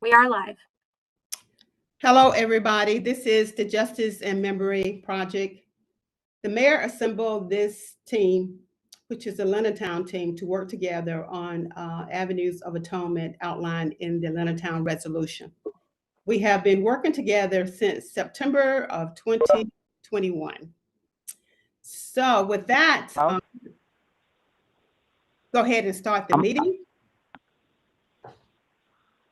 We are live. Hello, everybody. This is the Justice and Memory Project. The mayor assembled this team, which is the Leonardtown team, to work together on avenues of atonement outlined in the Leonardtown resolution. We have been working together since September of 2021. So with that, go ahead and start the meeting.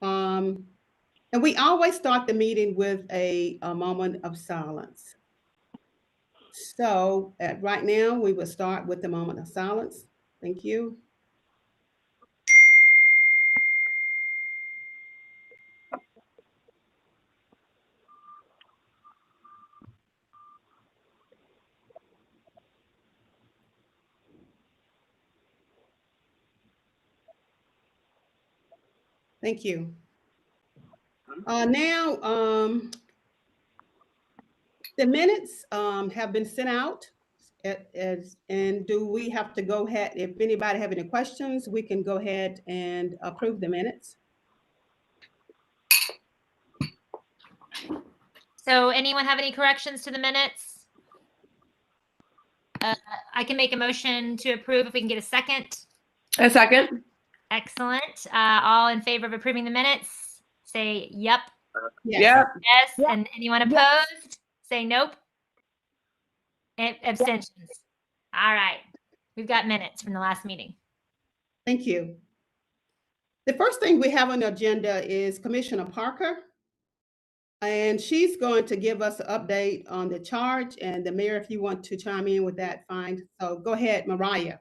And we always start the meeting with a moment of silence. So right now, we will start with the moment of silence. Thank you. Thank you. Now, the minutes have been sent out. And do we have to go ahead? If anybody have any questions, we can go ahead and approve the minutes. So anyone have any corrections to the minutes? I can make a motion to approve if we can get a second. A second. Excellent. All in favor of approving the minutes, say yep. Yes. Yep. Yes. Yep. And anyone opposed, say nope. Abstentions. Yep. All right. We've got minutes from the last meeting. Thank you. The first thing we have on the agenda is Commissioner Parker. And she's going to give us an update on the charge. And the mayor, if you want to chime in with that, fine. So go ahead, Mariah.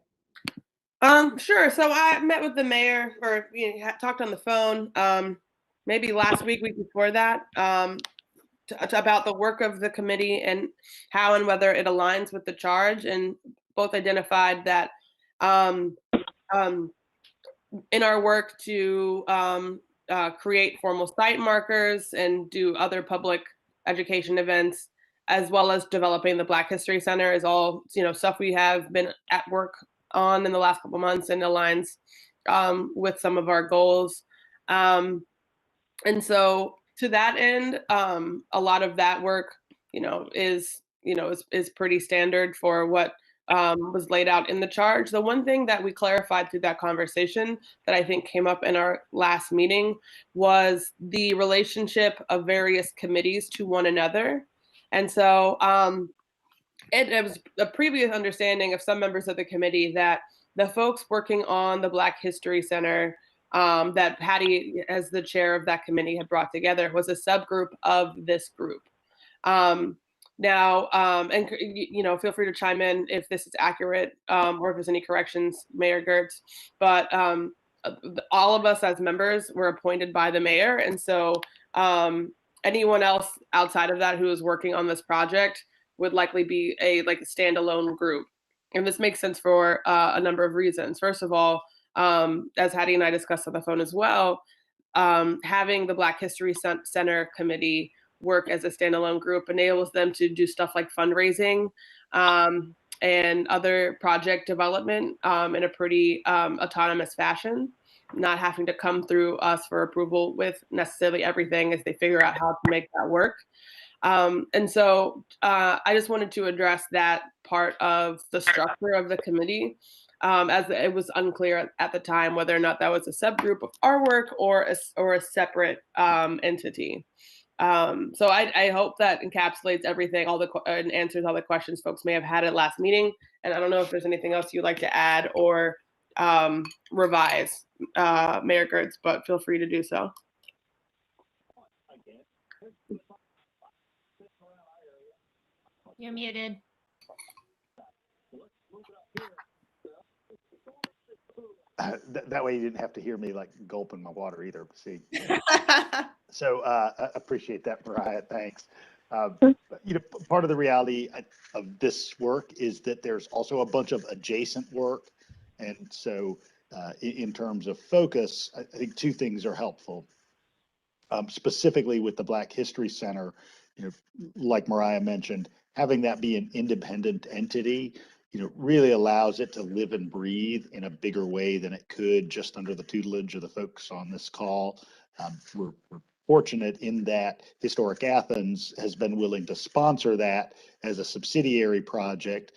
Sure. So I met with the mayor, or talked on the phone, maybe last week before that, about the work of the committee and how and whether it aligns with the charge, and both identified that in our work to create formal site markers and do other public education events, as well as developing the Black History Center, is all stuff we have been at work on in the last couple months, and aligns with some of our goals. And so to that end, a lot of that work, is pretty standard for what was laid out in the charge. The one thing that we clarified through that conversation that I think came up in our last meeting was the relationship of various committees to one another. And so it was a previous understanding of some members of the committee that the folks working on the Black History Center, that Patty, as the chair of that committee, had brought together, was a subgroup of this group. Now, and feel free to chime in if this is accurate, or if there's any corrections, Mayor Gertz. But all of us as members were appointed by the mayor, and so anyone else outside of that who is working on this project would likely be a standalone group. And this makes sense for a number of reasons. First of all, as Hattie and I discussed on the phone as well, having the Black History Center committee work as a standalone group enables them to do stuff like fundraising and other project development in a pretty autonomous fashion, not having to come through us for approval with necessarily everything as they figure out how to make that work. And so I just wanted to address that part of the structure of the committee, as it was unclear at the time whether or not that was a subgroup of our work or a separate entity. So I hope that encapsulates everything, and answers all the questions folks may have had at last meeting. And I don't know if there's anything else you'd like to add or revise, Mayor Gertz, but feel free to do so. You're muted. That way you didn't have to hear me gulping my water either. See, so I appreciate that, Mariah. Thanks. Part of the reality of this work is that there's also a bunch of adjacent work, and so in terms of focus, I think two things are helpful. Specifically with the Black History Center, like Mariah mentioned, having that be an independent entity really allows it to live and breathe in a bigger way than it could just under the tutelage of the folks on this call. We're fortunate in that Historic Athens has been willing to sponsor that as a subsidiary project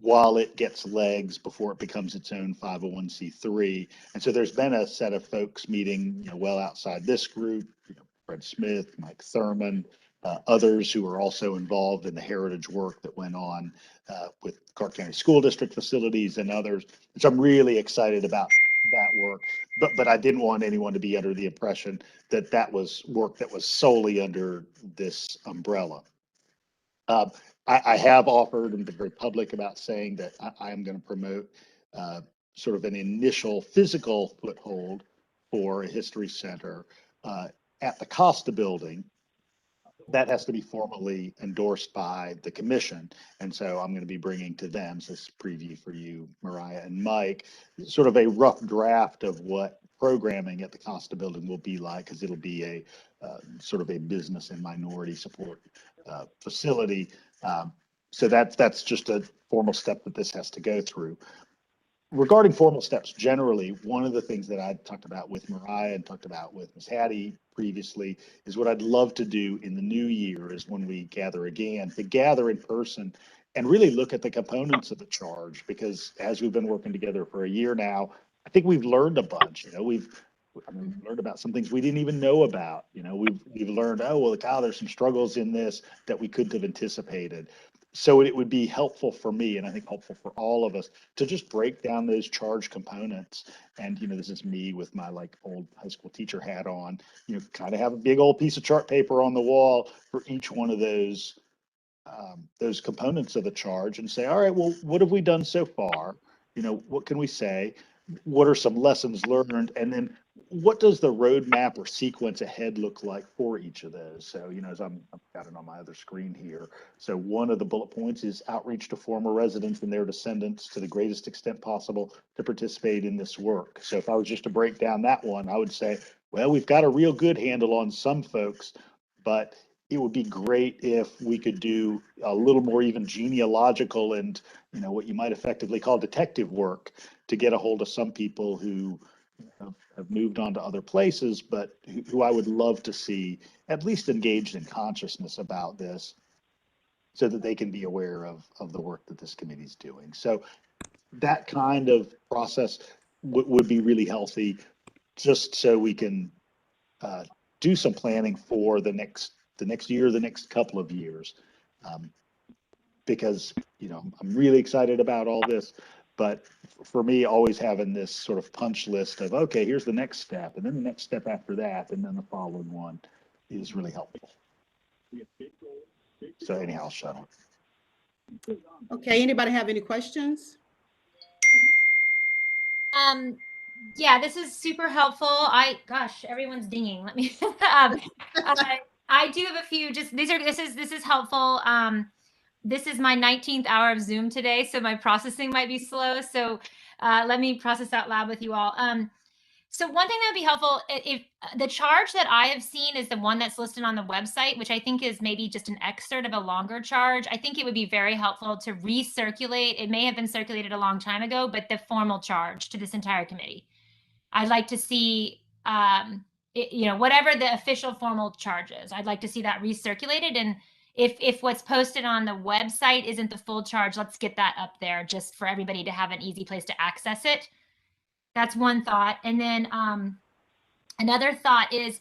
while it gets legs before it becomes its own 501c3. And so there's been a set of folks meeting, well outside this group, Fred Smith, Mike Thurman, others who are also involved in the heritage work that went on with Clarke County School District facilities and others. And so I'm really excited about that work, but I didn't want anyone to be under the impression that that was work that was solely under this umbrella. I have offered and been very public about saying that I am going to promote sort of an initial physical foothold for a history center at the Costa building. That has to be formally endorsed by the commission. And so I'm going to be bringing to them, so this is a preview for you, Mariah and Mike, sort of a rough draft of what programming at the Costa building will be like, because it'll be a sort of a business and minority support facility. So that's just a formal step that this has to go through. Regarding formal steps generally, one of the things that I talked about with Mariah and talked about with Ms. Hattie previously is what I'd love to do in the new year is when we gather again, to gather in person and really look at the components of the charge, because as we've been working together for a year now, I think we've learned a bunch. We've learned about some things we didn't even know about. We've learned, oh, well, Kyle, there's some struggles in this that we couldn't have anticipated. So it would be helpful for me, and I think helpful for all of us, to just break down those charge components. And, this is me with my old high school teacher hat on, kind of have a big old piece of chart paper on the wall for each one of those components of the charge and say, all right, well, what have we done so far? What can we say? What are some lessons learned? And then what does the roadmap or sequence ahead look like for each of those? So, as I've got it on my other screen here. So one of the bullet points is outreach to former residents and their descendants to the greatest extent possible to participate in this work. So if I was just to break down that one, I would say, well, we've got a real good handle on some folks, but it would be great if we could do a little more even genealogical and, what you might effectively call detective work to get a hold of some people who have moved on to other places, but who I would love to see at least engaged in consciousness about this so that they can be aware of the work that this committee is doing. So that kind of process would be really healthy, just so we can do some planning for the next year, the next couple of years. Because, I'm really excited about all this, but for me, always having this sort of punch list of, okay, here's the next step, and then the next step after that, and then the following one is really helpful. So anyhow, I'll shut up. Okay, anybody have any questions? Yeah, this is super helpful. Gosh, everyone's dinging. Let me, I do have a few, this is helpful. This is my 19th hour of Zoom today, so my processing might be slow. So let me process out loud with you all. So one thing that would be helpful, if the charge that I have seen is the one that's listed on the website, which I think is maybe just an excerpt of a longer charge. I think it would be very helpful to recirculate. It may have been circulated a long time ago, but the formal charge to this entire committee. I'd like to see, whatever the official formal charge is, I'd like to see that recirculated. And if what's posted on the website isn't the full charge, let's get that up there just for everybody to have an easy place to access it. That's one thought. And then another thought is,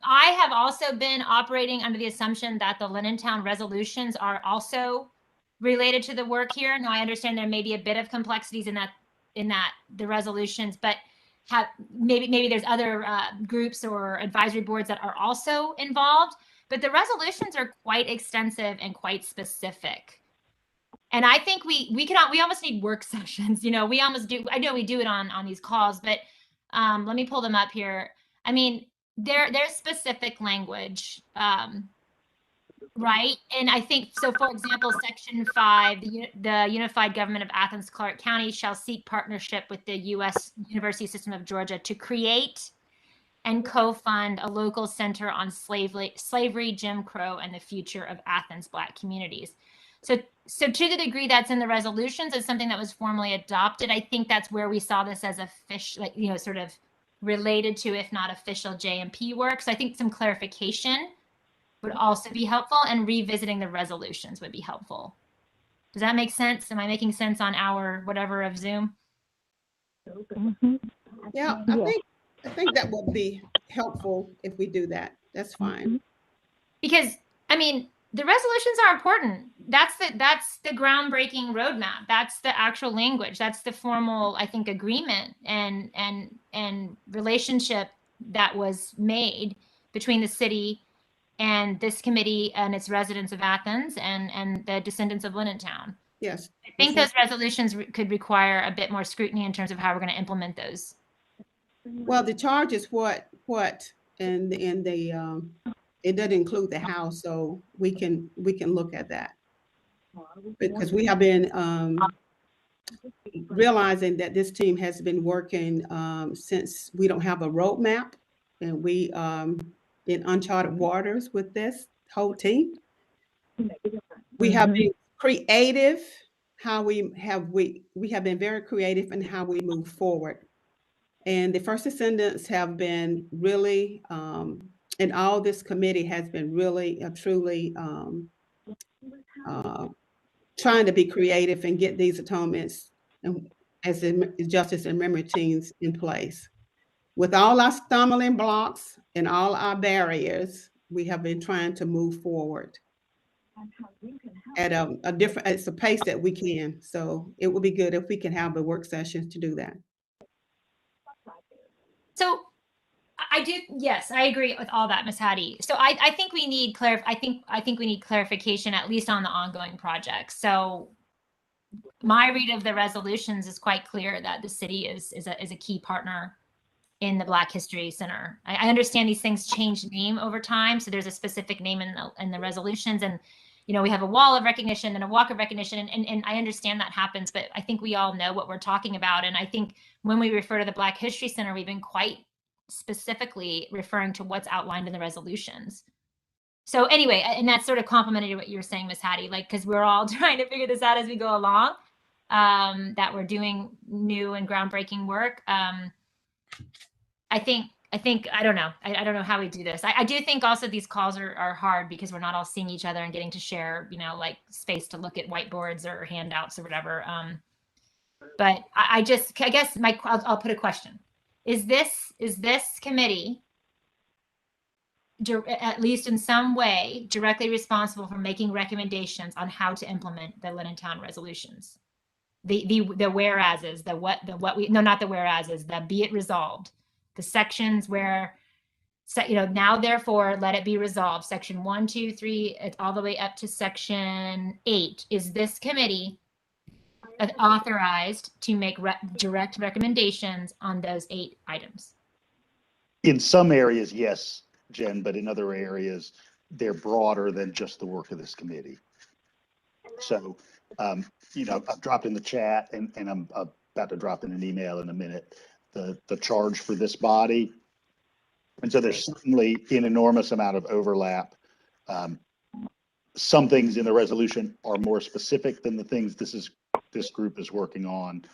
I have also been operating under the assumption that the Lennon resolutions are also related to the work here. Now I understand there may be a bit of complexities in that the resolutions, but maybe there's other groups or advisory boards that are also involved, but the resolutions are quite extensive and quite specific. And I think we almost need work sessions. We almost do. I know we do it on these calls, but let me pull them up here. I mean, there's specific language, right? And I think so. For example, Section 5, the Unified Government of Athens-Clarke County shall seek partnership with the U.S. University System of Georgia to create and co-fund a local center on slavery, Jim Crow, and the future of Athens Black communities. So to the degree that's in the resolutions, it's something that was formally adopted. I think that's where we saw this as like, you know, sort of related to, if not official JMP work. So I think some clarification would also be helpful, and revisiting the resolutions would be helpful. Does that make sense? Am I making sense on our whatever of Zoom? Yeah, I think that would be helpful if we do that. That's fine. Because I mean, the resolutions are important. That's the groundbreaking roadmap. That's the actual language. That's the formal, I think, agreement and relationship that was made between the city and this committee and its residents of Athens and the descendants of Town. Yes. I think those resolutions could require a bit more scrutiny in terms of how we're going to implement those. Well, the charge is what, and the it doesn't include the house, so we can look at that, because we have been realizing that this team has been working since we don't have a roadmap, and we in uncharted waters with this whole team. We have been creative. We have been very creative in how we move forward. And the First Descendants have been really, and all this committee has been really, truly trying to be creative and get these atonements and as the justice and memory teams in place. With all our stumbling blocks and all our barriers, we have been trying to move forward at it's a pace that we can. So it would be good if we can have the work sessions to do that. So I do, yes, I agree with all that, Ms. Hattie. So I think we need I think we need clarification, at least on the ongoing projects. So my read of the resolutions is quite clear that the city is a key partner in the Black History Center. I understand these things change name over time, so there's a specific name in the resolutions, and you know, we have a wall of recognition and a walk of recognition, and I understand that happens, but I think we all know what we're talking about. And I think when we refer to the Black History Center, we've been quite specifically referring to what's outlined in the resolutions. So anyway, and that's sort of complemented what you were saying, Ms. Hattie, like, because we're all trying to figure this out as we go along, that we're doing new and groundbreaking work. I think, I don't know. I don't know how we do this. I do think also these calls are hard because we're not all seeing each other and getting to share, you know, like space to look at whiteboards or handouts or whatever. But I guess I'll put a question. Is this committee, at least in some way, directly responsible for making recommendations on how to implement the Town resolutions? The whereases, not the whereases, the be it resolved, the sections where, you know, now therefore let it be resolved, section 1, 2, 3, all the way up to section 8. Is this committee authorized to make direct recommendations on those 8 items? In some areas, yes, Jen, but in other areas, they're broader than just the work of this committee. So, you know, I've dropped in the chat, and I'm about to drop in an email in a minute, the charge for this body. And so there's certainly an enormous amount of overlap. Some things in the resolution are more specific than the things this group is working on.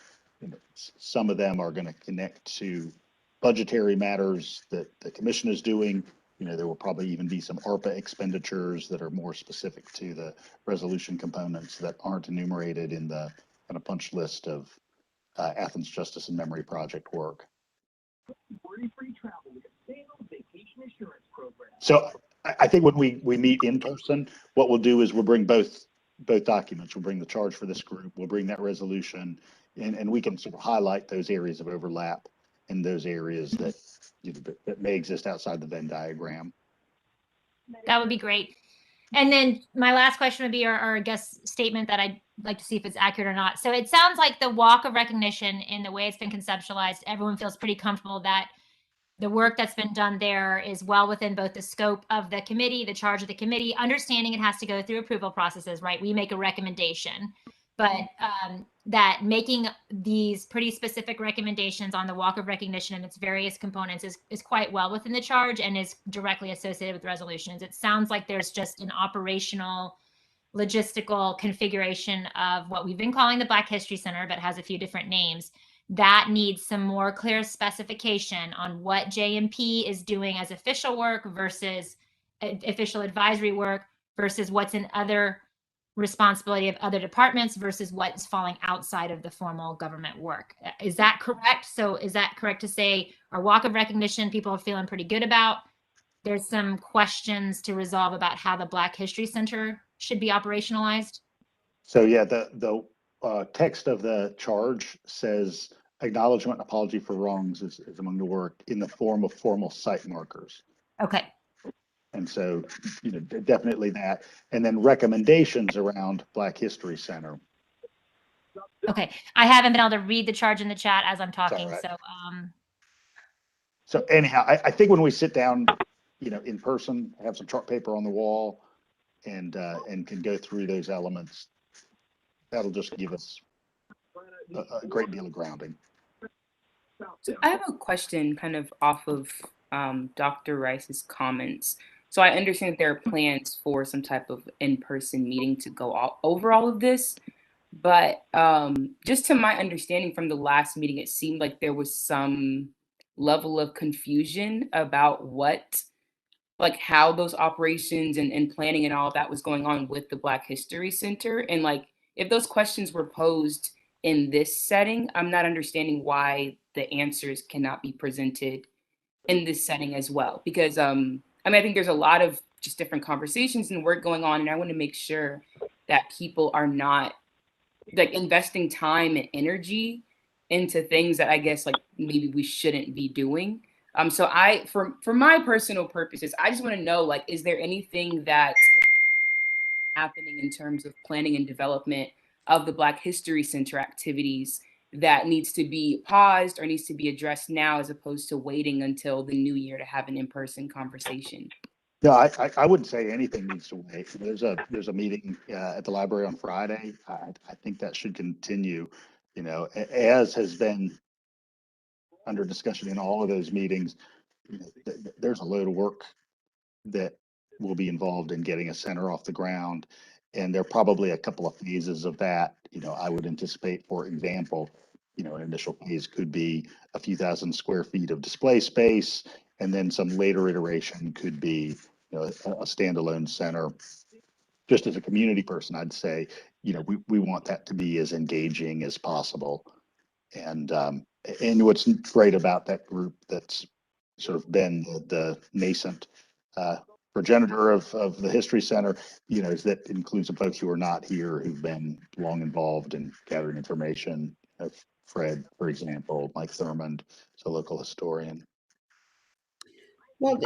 Some of them are going to connect to budgetary matters that the commission is doing. You know, there will probably even be some ARPA expenditures that are more specific to the resolution components that aren't enumerated in the kind of punch list of Athens Justice and Memory Project work. So I think when we meet in person, what we'll do is we'll bring both documents. We'll bring the charge for this group, we'll bring that resolution, and we can sort of highlight those areas of overlap and those areas that, you know, that may exist outside the Venn diagram. That would be great. And then my last question would be our guest statement that I'd like to see if it's accurate or not. So it sounds like the walk of recognition, in the way it's been conceptualized, everyone feels pretty comfortable that the work that's been done there is well within both the scope of the committee, the charge of the committee, understanding it has to go through approval processes, right? We make a recommendation, but that making these pretty specific recommendations on the walk of recognition and its various components is quite well within the charge and is directly associated with resolutions. It sounds like there's just an operational logistical configuration of what we've been calling the Black History Center, but has a few different names, that needs some more clear specification on what JMP is doing as official work versus official advisory work versus what's in other responsibility of other departments versus what's falling outside of the formal government work. Is that correct? So is that correct to say our walk of recognition people are feeling pretty good about? There's some questions to resolve about how the Black History Center should be operationalized? So yeah, the text of the charge says acknowledgement and apology for wrongs is among the work in the form of formal site markers. Okay. And so, definitely that. And then recommendations around Black History Center. Okay. I haven't been able to read the charge in the chat as I'm talking. right. So, So anyhow, I think when we sit down, in person, have some chart paper on the wall and can go through those elements, that'll just give us a great deal of grounding. So I have a question kind of off of Dr. Rice's comments. So I understand that there are plans for some type of in-person meeting to go over all of this, but just to my understanding from the last meeting, it seemed like there was some level of confusion about how those operations and planning and all of that was going on with the Black History Center. And if those questions were posed in this setting, I'm not understanding why the answers cannot be presented in this setting as well. Because I think there's a lot of just different conversations and work going on, and I want to make sure that people are not investing time and energy into things that I guess maybe we shouldn't be doing. So for my personal purposes, I just want to know, is there anything that's happening in terms of planning and development of the Black History Center activities that needs to be paused or needs to be addressed now, as opposed to waiting until the new year to have an in-person conversation? No, I wouldn't say anything needs to wait. There's a meeting at the library on Friday. I think that should continue, as has been under discussion in all of those meetings. There's a load of work that will be involved in getting a center off the ground. And there are probably a couple of phases of that. I would anticipate, for example, an initial phase could be a few thousand square feet of display space. And then some later iteration could be, a standalone center. Just as a community person, I'd say, we want that to be as engaging as possible. And what's great about that group that's sort of been the nascent progenitor of the History Center, is that includes some folks who are not here who've been long involved in gathering information. Fred, for example, Mike Thurmond, is a local historian. Well,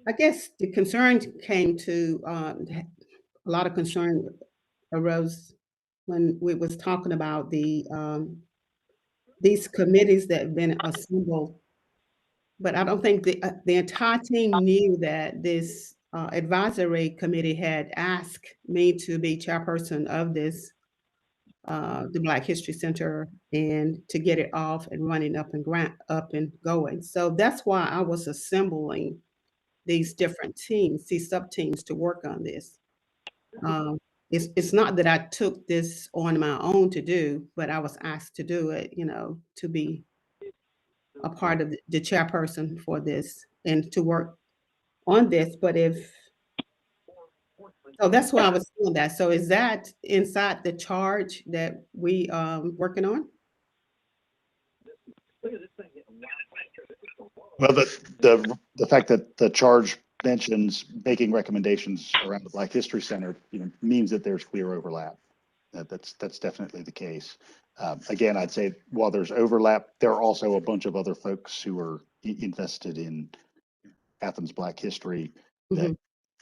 I guess the concern came to a lot of concern arose when we was talking about these committees that have been assembled. But I don't think the entire team knew that this advisory committee had asked me to be chairperson of this, the Black History Center, and to get it off and running up and going. So that's why I was assembling these different teams, these sub-teams, to work on this. It's not that I took this on my own to do, but I was asked to do it, to be a part of the chairperson for this and to work on this. So that's why I was doing that. So is that inside the charge that we working on? Well, the fact that the charge mentions making recommendations around the Black History Center, means that there's clear overlap. That's definitely the case. Again, I'd say while there's overlap, there are also a bunch of other folks who are invested in Athens Black history that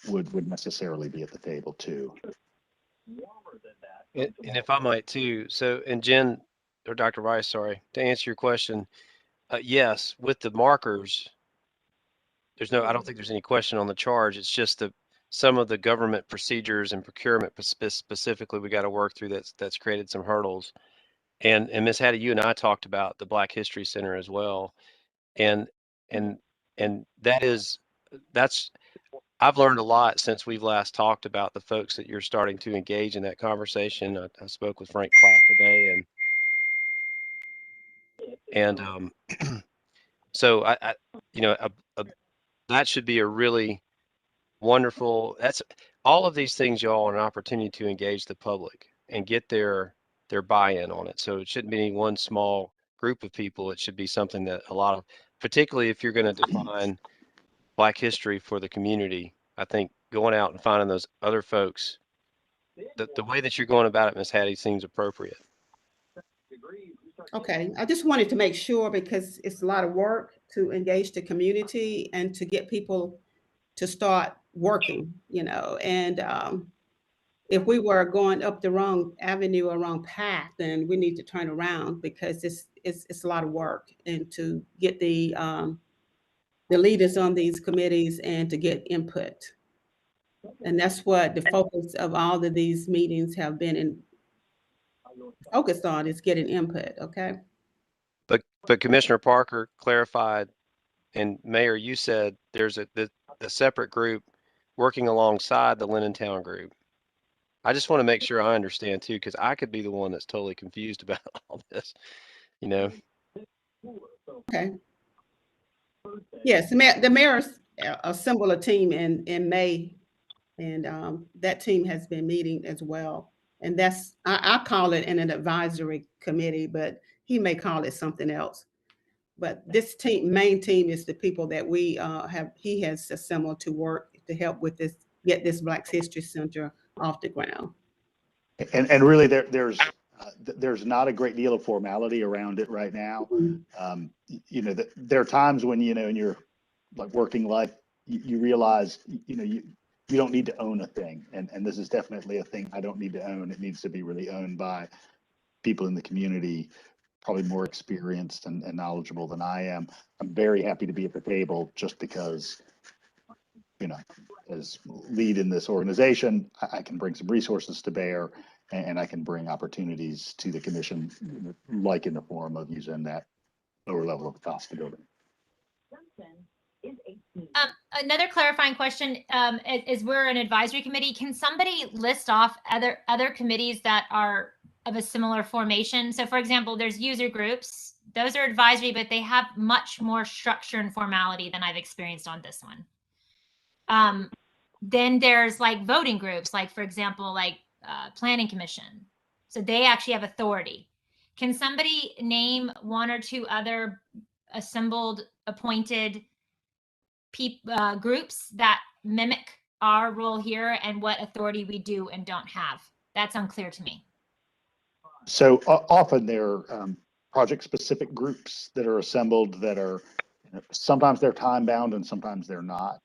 would necessarily be at the table too. And if I might too, and Jen or Dr. Rice, sorry, to answer your question, yes, with the markers, I don't think there's any question on the charge. It's just some of the government procedures and procurement specifically we got to work through that's created some hurdles. And Ms. Hattie, you and I talked about the Black History Center as well. And that's I've learned a lot since we've last talked about the folks that you're starting to engage in that conversation. I spoke with Frank Clarke today, and so I you know, that should be a really wonderful. That's all of these things, y'all, are an opportunity to engage the public and get their buy-in on it. So it shouldn't be any one small group of people. It should be something that a lot of, particularly if you're going to define Black history for the community. I think going out and finding those other folks, the way that you're going about it, Miss Hattie, seems appropriate. Okay, I just wanted to make sure because it's a lot of work to engage the community and to get people to start working, and if we were going up the wrong avenue or wrong path, then we need to turn around because it's a lot of work and to get the leaders on these committees and to get input. And that's what the focus of all of these meetings have been focused on is getting input, okay? But Commissioner Parker clarified, and Mayor, you said there's the separate group working alongside the Lennon group. I just want to make sure I understand too, because I could be the one that's totally confused about all this, you know? Okay. Yes, the mayor's assembled a team in May, and that team has been meeting as well. And that's, I call it an advisory committee, but he may call it something else. But this main team is the people that he has assembled to work to help with this, get this Black History Center off the ground. And really there's not a great deal of formality around it right now. There are times when, in your like working life, you realize, you don't need to own a thing. And this is definitely a thing I don't need to own. It needs to be really owned by people in the community, probably more experienced and knowledgeable than I am. I'm very happy to be at the table just because, as lead in this organization, I can bring some resources to bear and I can bring opportunities to the commission, like in the form of using that lower level of cost to building. Another clarifying question, is we're an advisory committee. Can somebody list off other committees that are of a similar formation? So for example, there's user groups. Those are advisory, but they have much more structure and formality than I've experienced on this one. Then there's like voting groups, like for example, like planning commission. So they actually have authority. Can somebody name one or two other assembled, appointed groups that mimic our role here and what authority we do and don't have? That's unclear to me. So often there are project-specific groups that are assembled that are, sometimes they're time-bound and sometimes they're not.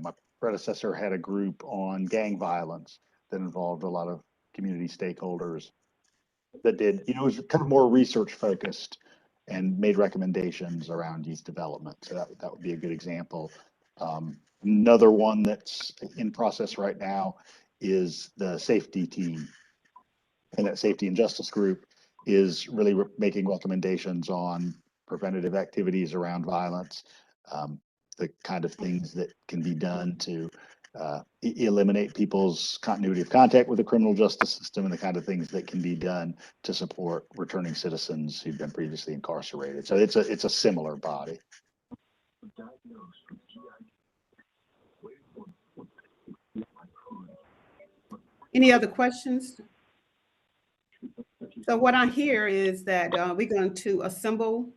My predecessor had a group on gang violence that involved a lot of community stakeholders that did, it was kind of more research-focused and made recommendations around youth development. So that would be a good example. Another one that's in process right now is the safety team. And that safety and justice group is really making recommendations on preventative activities around violence, the kind of things that can be done to eliminate people's continuity of contact with the criminal justice system, and the kind of things that can be done to support returning citizens who've been previously incarcerated. So it's a similar body. Any other questions? So what I hear is that we're going to assemble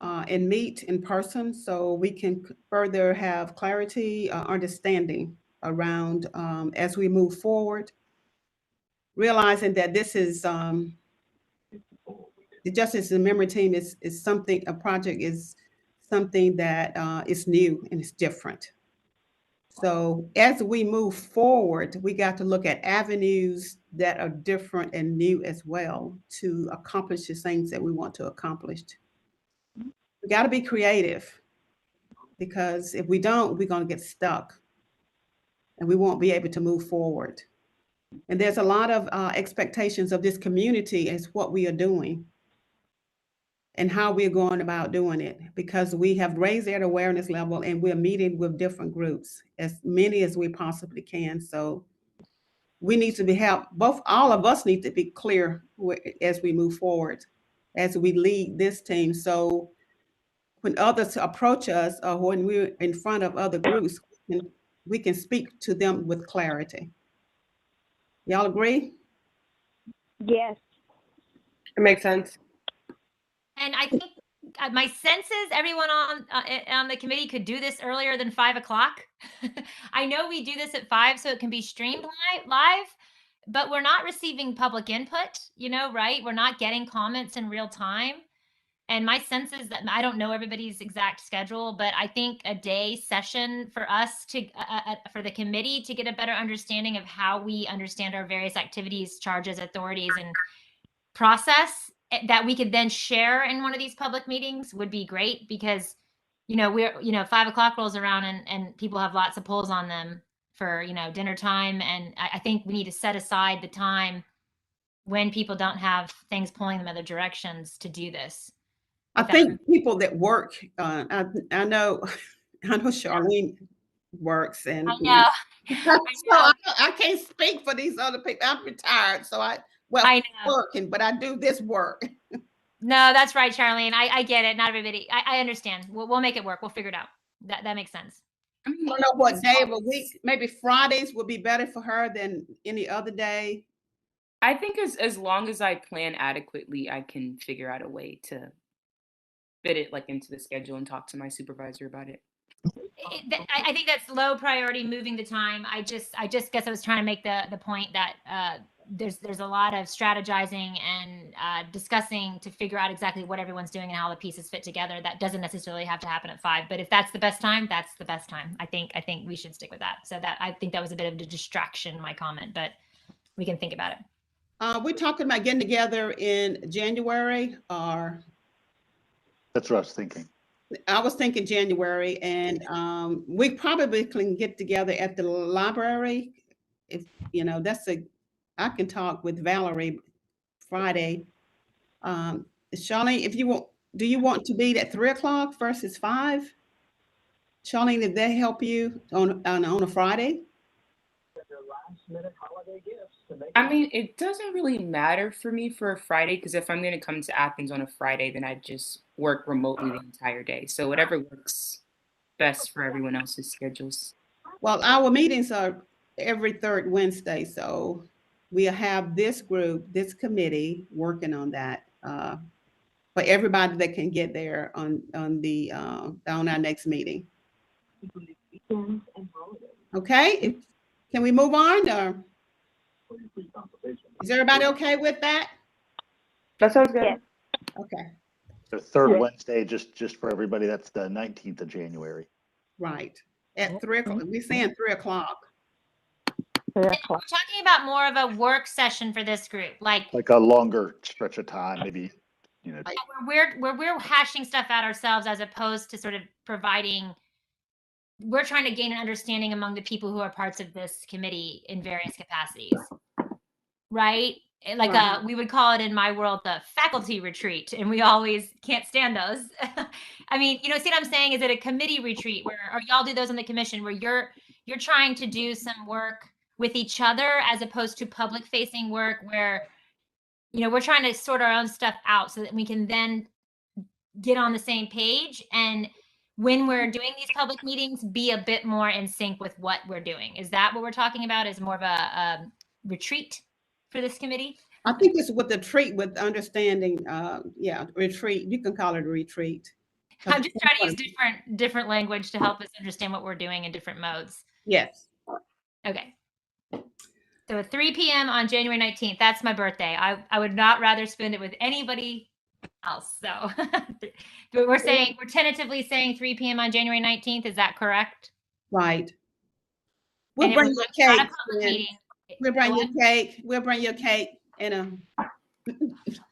and meet in person so we can further have clarity, understanding around as we move forward, realizing that this is the Justice and Memory Team is something, a project is something that is new and it's different. So as we move forward, we got to look at avenues that are different and new as well to accomplish the things that we want to accomplish. We got to be creative because if we don't, we're going to get stuck and we won't be able to move forward. And there's a lot of expectations of this community as what we are doing. and how we're going about doing it, because we have raised that awareness level and we're meeting with different groups, as many as we possibly can. So we need to be helped. All of us need to be clear as we move forward, as we lead this team. So when others approach us or when we're in front of other groups, we can speak to them with clarity. Y'all agree? Yes. It makes sense. And I think my sense is everyone on the committee could do this earlier than 5 o'clock. I know we do this at 5, so it can be streamed live, but we're not receiving public input, right? We're not getting comments in real time. And my sense is that I don't know everybody's exact schedule, but I think a day session for us for the committee to get a better understanding of how we understand our various activities, charges, authorities, and process that we could then share in one of these public meetings would be great, because we're 5 o'clock rolls around and people have lots of polls on them for dinner time, and I think we need to set aside the time when people don't have things pulling them other directions to do this. I think people that work, I know Charlene works, and I know. so I can't speak for these other people. I'm retired, so I know. Working, but I do this work. No, that's right, Charlene. I get it. Not everybody. I understand. We'll make it work. We'll figure it out. That makes sense. I don't know what day of a week. Maybe Fridays would be better for her than any other day. I think as long as I plan adequately, I can figure out a way to fit it into the schedule and talk to my supervisor about it. I think that's low priority, moving the time. I just guess I was trying to make the point that there's a lot of strategizing and discussing to figure out exactly what everyone's doing and how the pieces fit together. That doesn't necessarily have to happen at 5, but if that's the best time, that's the best time. I think we should stick with that. So I think that was a bit of a distraction, my comment, but we can think about it. We're talking about getting together in January, or? That's what I was thinking. I was thinking January, and we probably can get together at the library. If I can talk with Valerie Friday. Charlene, if you want, do you want to be at 3 o'clock versus 5? Charlene, did that help you on a Friday? I mean, it doesn't really matter for me for a Friday, because if I'm going to come to Athens on a Friday, then I just work remotely the entire day. So whatever works best for everyone else's schedules. Well, our meetings are every third Wednesday, so we'll have this group, this committee working on that for everybody that can get there on our next meeting. Okay, can we move on, or is everybody okay with that? That sounds good. Yeah. Okay. The third Wednesday, just for everybody, that's the 19th of January. Right. At 3 o'clock. We're saying 3 o'clock. We're talking about more of a work session for this group, like a longer stretch of time, maybe. Where we're hashing stuff out ourselves, as opposed to sort of providing. We're trying to gain an understanding among the people who are parts of this committee in various capacities, right? We would call it in my world the faculty retreat, and we always can't stand those. I mean, see what I'm saying? Is it a committee retreat or y'all do those on the commission, where you're trying to do some work with each other as opposed to public facing work, where we're trying to sort our own stuff out so that we can then get on the same page, and when we're doing these public meetings, be a bit more in sync with what we're doing. Is that what we're talking about? Is more of a retreat for this committee? I think it's with the treat, with understanding. Retreat. You can call it a retreat. I'm just trying to use different language to help us understand what we're doing in different modes. Yes. Okay. So at 3 p.m. on January 19th, that's my birthday. I would not rather spend it with anybody else. So we're tentatively saying 3 p.m. on January 19th. Is that correct? Right. We'll bring you cake. We'll bring you cake. We'll bring you cake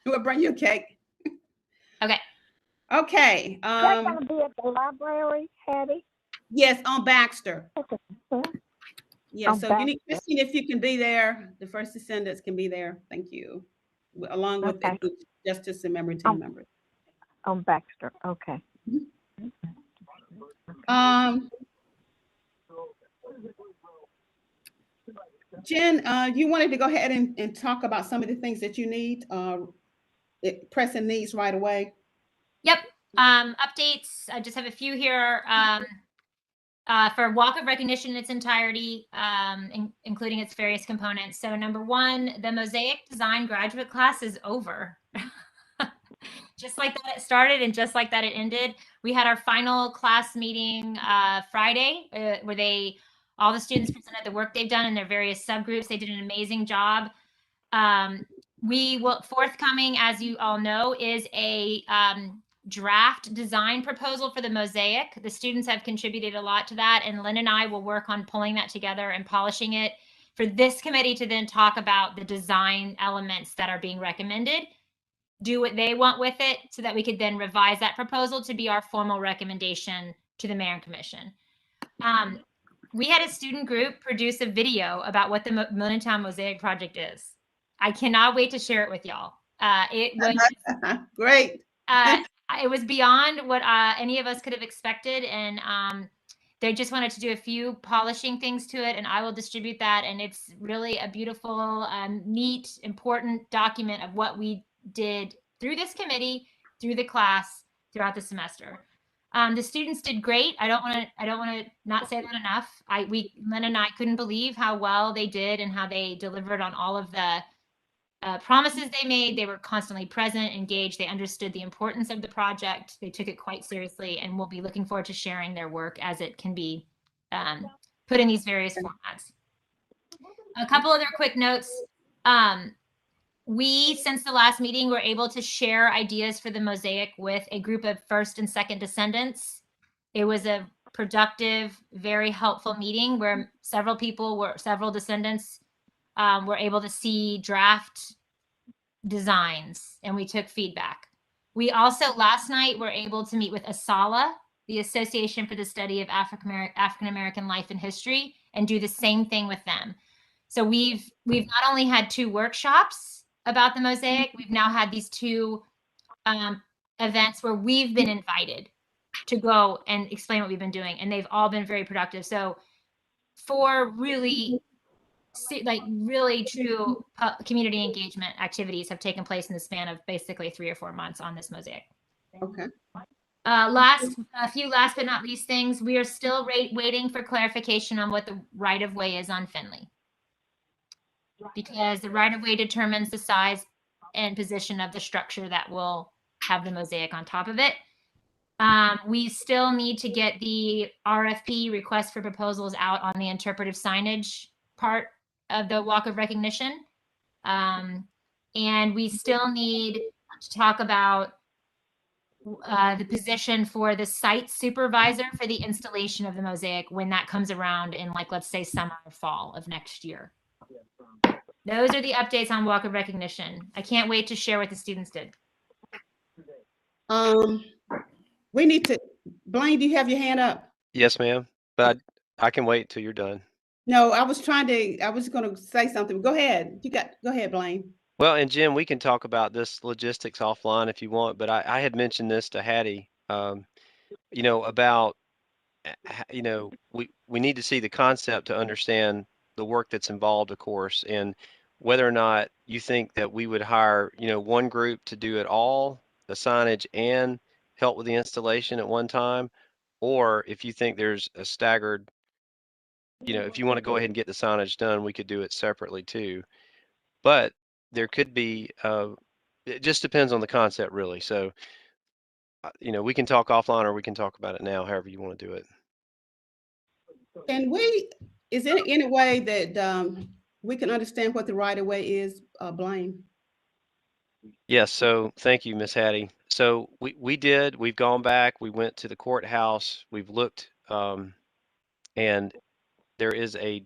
we'll bring you cake. Okay. Okay. That's gonna be at the library, Hattie? Yes, on Baxter. Okay. Yeah, so you need Christine, if you can be there, the first descendants can be there. Thank you. Along with the Justice and Memory team members. On Baxter, okay. Jen, you wanted to go ahead and talk about some of the things that you need, pressing needs right away. Yep. Updates. I just have a few here. For Walk of Recognition in its entirety, including its various components. So number one, the Mosaic Design graduate class is over. Just like that it started and just like that it ended. We had our final class meeting Friday, where all the students presented the work they've done in their various subgroups. They did an amazing job. We will forthcoming, as you all know, is a draft design proposal for the mosaic. The students have contributed a lot to that, and Lynn and I will work on pulling that together and polishing it for this committee to then talk about the design elements that are being recommended, do what they want with it, so that we could then revise that proposal to be our formal recommendation to the mayor and commission. We had a student group produce a video about what the Millentown Mosaic Project is. I cannot wait to share it with y'all. It was great. It was beyond what any of us could have expected, and they just wanted to do a few polishing things to it, and I will distribute that. And it's really a beautiful, neat, important document of what we did through this committee, through the class, throughout the semester. The students did great. I don't want to not say that enough. Lynn and I couldn't believe how well they did and how they delivered on all of the promises they made. They were constantly present, engaged. They understood the importance of the project. They took it quite seriously, and we'll be looking forward to sharing their work as it can be put in these various formats. A couple other quick notes. We, since the last meeting, were able to share ideas for the mosaic with a group of first and second descendants. It was a productive, very helpful meeting where several descendants were able to see draft designs, and we took feedback. We also last night were able to meet with ASALH, the Association for the Study of African American Life and History, and do the same thing with them. So we've not only had 2 workshops about the mosaic, we've now had these 2 events where we've been invited to go and explain what we've been doing, and they've all been very productive. So for really true community engagement activities have taken place in the span of basically 3 or 4 months on this mosaic. Okay. Last but not least things, we are still waiting for clarification on what the right-of-way is on Finley, because the right-of-way determines the size and position of the structure that will have the mosaic on top of it. We still need to get the RFP, request for proposals, out on the interpretive signage part of the Walk of Recognition. And we still need to talk about the position for the site supervisor for the installation of the mosaic when that comes around in, like, let's say summer or fall of next year. Those are the updates on Walk of Recognition. I can't wait to share what the students did. We need to, Blaine, do you have your hand up? Yes, ma'am. But I can wait till you're done. No, I was going to say something. Go ahead. Go ahead, Blaine. Well, and Jim, we can talk about this logistics offline if you want, but I had mentioned this to Hattie, about, we need to see the concept to understand the work that's involved, of course, and whether or not you think that we would hire, one group to do it all, the signage and help with the installation at one time, or if you think there's a staggered, if you want to go ahead and get the signage done, we could do it separately too. But there could be, it just depends on the concept, really. So, we can talk offline or we can talk about it now, however you want to do it. Is there any way that we can understand what the right-of-way is, Blaine? Yes, so thank you, Miss Hattie. So we've gone back, we went to the courthouse, we've looked, and there is a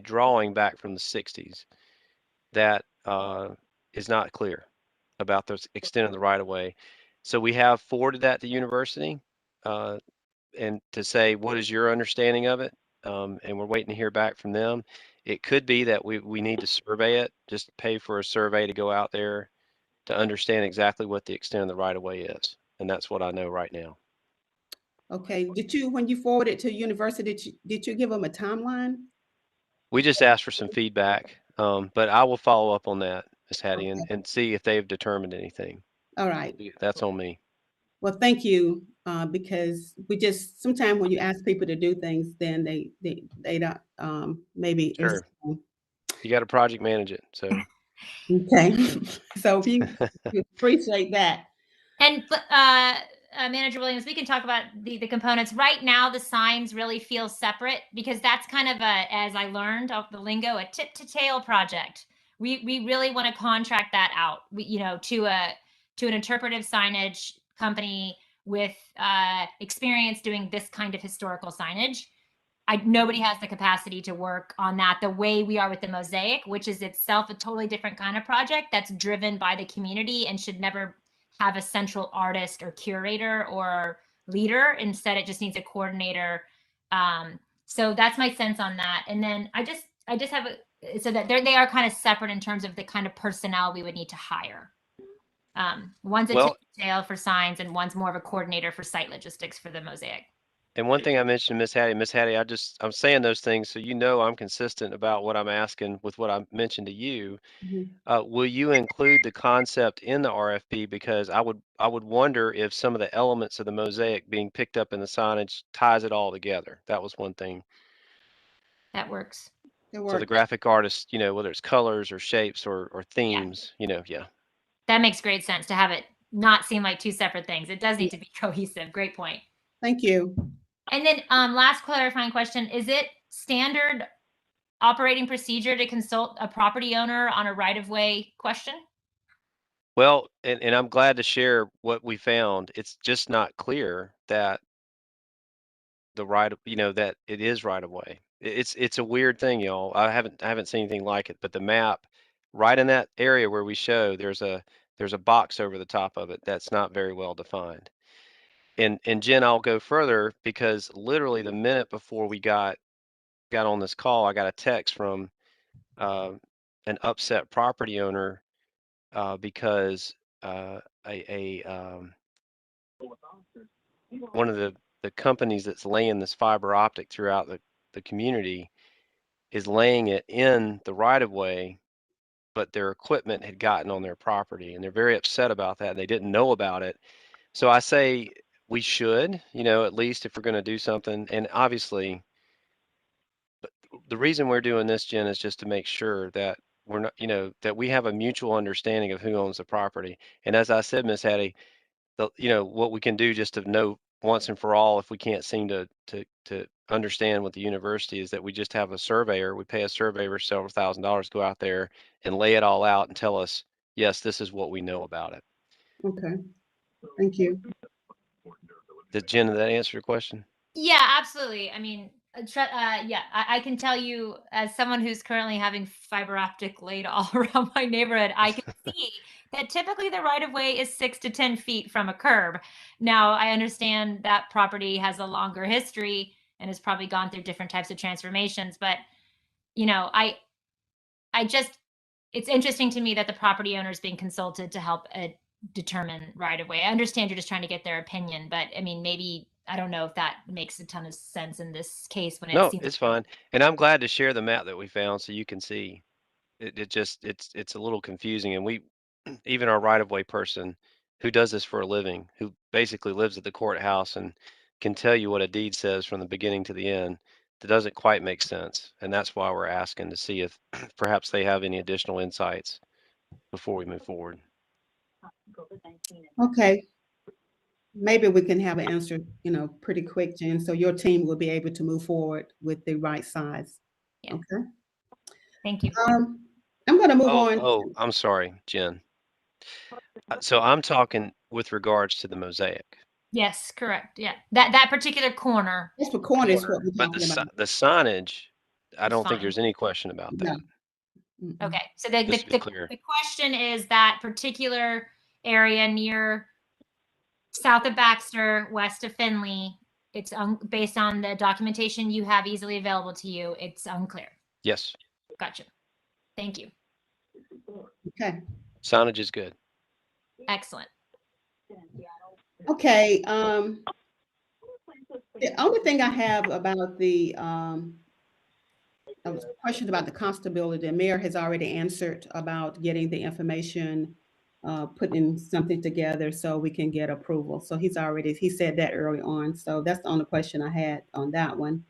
drawing back from the 60s that is not clear about the extent of the right of way. So we have forwarded that to university and to say, what is your understanding of it? And we're waiting to hear back from them. It could be that we need to survey it, just pay for a survey to go out there to understand exactly what the extent of the right of way is. and that's what I know right now. Okay, when you forwarded to university, did you give them a timeline? We just asked for some feedback, but I will follow up on that, Ms. Hattie, Okay. and see if they've determined anything. All right. That's on me. Well, thank you, because sometimes when you ask people to do things, then they don't, maybe. Sure. You got to project manage it, so. Okay, so if you appreciate that. And Manager Williams, we can talk about the components. Right now, the signs really feel separate because that's kind of as I learned off the lingo, a tip to tail project. We really want to contract that out, to an interpretive signage company with experience doing this kind of historical signage. Nobody has the capacity to work on that the way we are with the mosaic, which is itself a totally different kind of project that's driven by the community and should never have a central artist or curator or leader. Instead, it just needs a coordinator. So that's my sense on that. And then I just have so that they are kind of separate in terms of the kind of personnel we would need to hire. One's a detail for signs, and one's more of a coordinator for site logistics for the mosaic. And one thing I mentioned to Miss Hattie, I'm saying those things so I'm consistent about what I'm asking with what I mentioned to you. Will you include the concept in the RFP? Because I would wonder if some of the elements of the mosaic being picked up in the signage ties it all together. That was one thing. That works. So the graphic artist, whether it's colors or shapes or themes, yeah. That makes great sense to have it not seem like two separate things. It does need to be cohesive. Great point. Thank you. And then last clarifying question, is it standard operating procedure to consult a property owner on a right-of-way question? Well, and I'm glad to share what we found. It's just not clear that that it is right of way. It's a weird thing, y'all. I haven't seen anything like it, but the map right in that area where we show there's a box over the top of it that's not very well defined. And Jen, I'll go further because literally the minute before we got on this call, I got a text from an upset property owner because one of the companies that's laying this fiber optic throughout the community is laying it in the right of way, but their equipment had gotten on their property, and they're very upset about that. They didn't know about it. So I say we should, at least if we're going to do something. And obviously, but the reason we're doing this, Jen, is just to make sure that we're not, that we have a mutual understanding of who owns the property. And as I said, Miss Hattie, what we can do just to know once and for all, if we can't seem to understand with the university, is that we just have a surveyor. We pay a surveyor several $1,000s, go out there and lay it all out and tell us, yes, this is what we know about it. Okay. Thank you. Did that answer your question? Yeah, absolutely. I mean, I can tell you as someone who's currently having fiber optic laid all around my neighborhood, I can see that typically the right of way is 6 to 10 feet from a curb. Now, I understand that property has a longer history and has probably gone through different types of transformations, but it's interesting to me that the property owner is being consulted to help determine right of way. I understand you're just trying to get their opinion, but I mean, maybe I don't know if that makes a ton of sense in this case when No, it's fine. And I'm glad to share the map that we found so you can see. It's a little confusing, and we even our right-of-way person who does this for a living, who basically lives at the courthouse and can tell you what a deed says from the beginning to the end, that doesn't quite make sense. And that's why we're asking to see if perhaps they have any additional insights before we move forward. Okay. Maybe we can have an answer, pretty quick, Jen, so your team will be able to move forward with the right size. Yeah. Okay. Thank you. I'm going to move on. Oh, I'm sorry, Jen. So I'm talking with regards to the mosaic. Yes, correct. Yeah, that particular corner. That's what corner is what we're But talking about. the signage, I don't think fine. there's any question about that. No. Okay, so the question is that particular area near south of Baxter, west of Finley. It's based on the documentation you have easily available to you. It's unclear. Yes. Gotcha. Thank you. Okay. Signage is good. Excellent. Okay, the only thing I have about the, questions about the constability, the mayor has already answered about getting the information, putting something together so we can get approval. So he said that early on. So that's the only question I had on that one.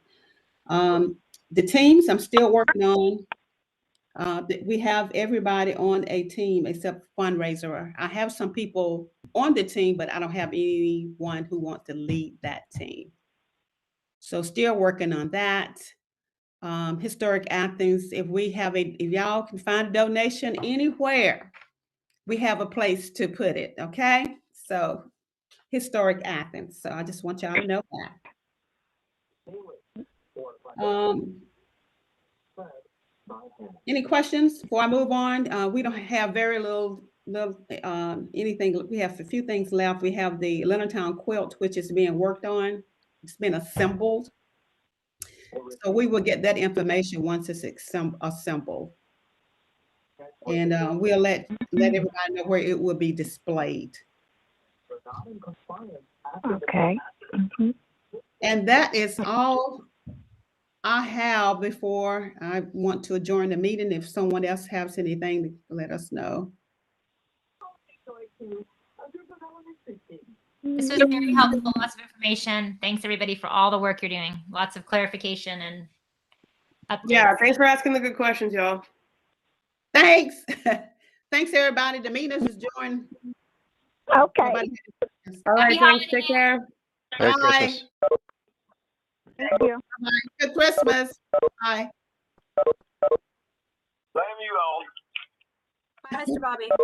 The teams I'm still working on. We have everybody on a team except fundraiser. I have some people on the team, but I don't have anyone who wants to lead that team. So still working on that. Historic Athens, if y'all can find a donation anywhere, we have a place to put it, okay? So Historic Athens. So I just want y'all to know that. Any questions before I move on? We don't have very little anything. We have a few things left. We have the Leonardtown quilt, which is being worked on. It's been assembled. So we will get that information once it's assembled. And we'll let everybody know where it will be displayed. Okay. Mm-hmm. And that is all I have before I want to adjourn the meeting. If someone else has anything, to let us know. This was very helpful. Lots of information. Thanks everybody for all the work you're doing. Lots of clarification and updates. Yeah, thanks for asking the good questions, y'all. Thanks. Thanks, everybody. The meeting is adjourned. Okay. All right, Happy thanks. Take holidays. care. Merry Bye. Christmas. Thank you. Bye. Good Christmas. Bye. Blame you all. Bye, Mr. Bobby.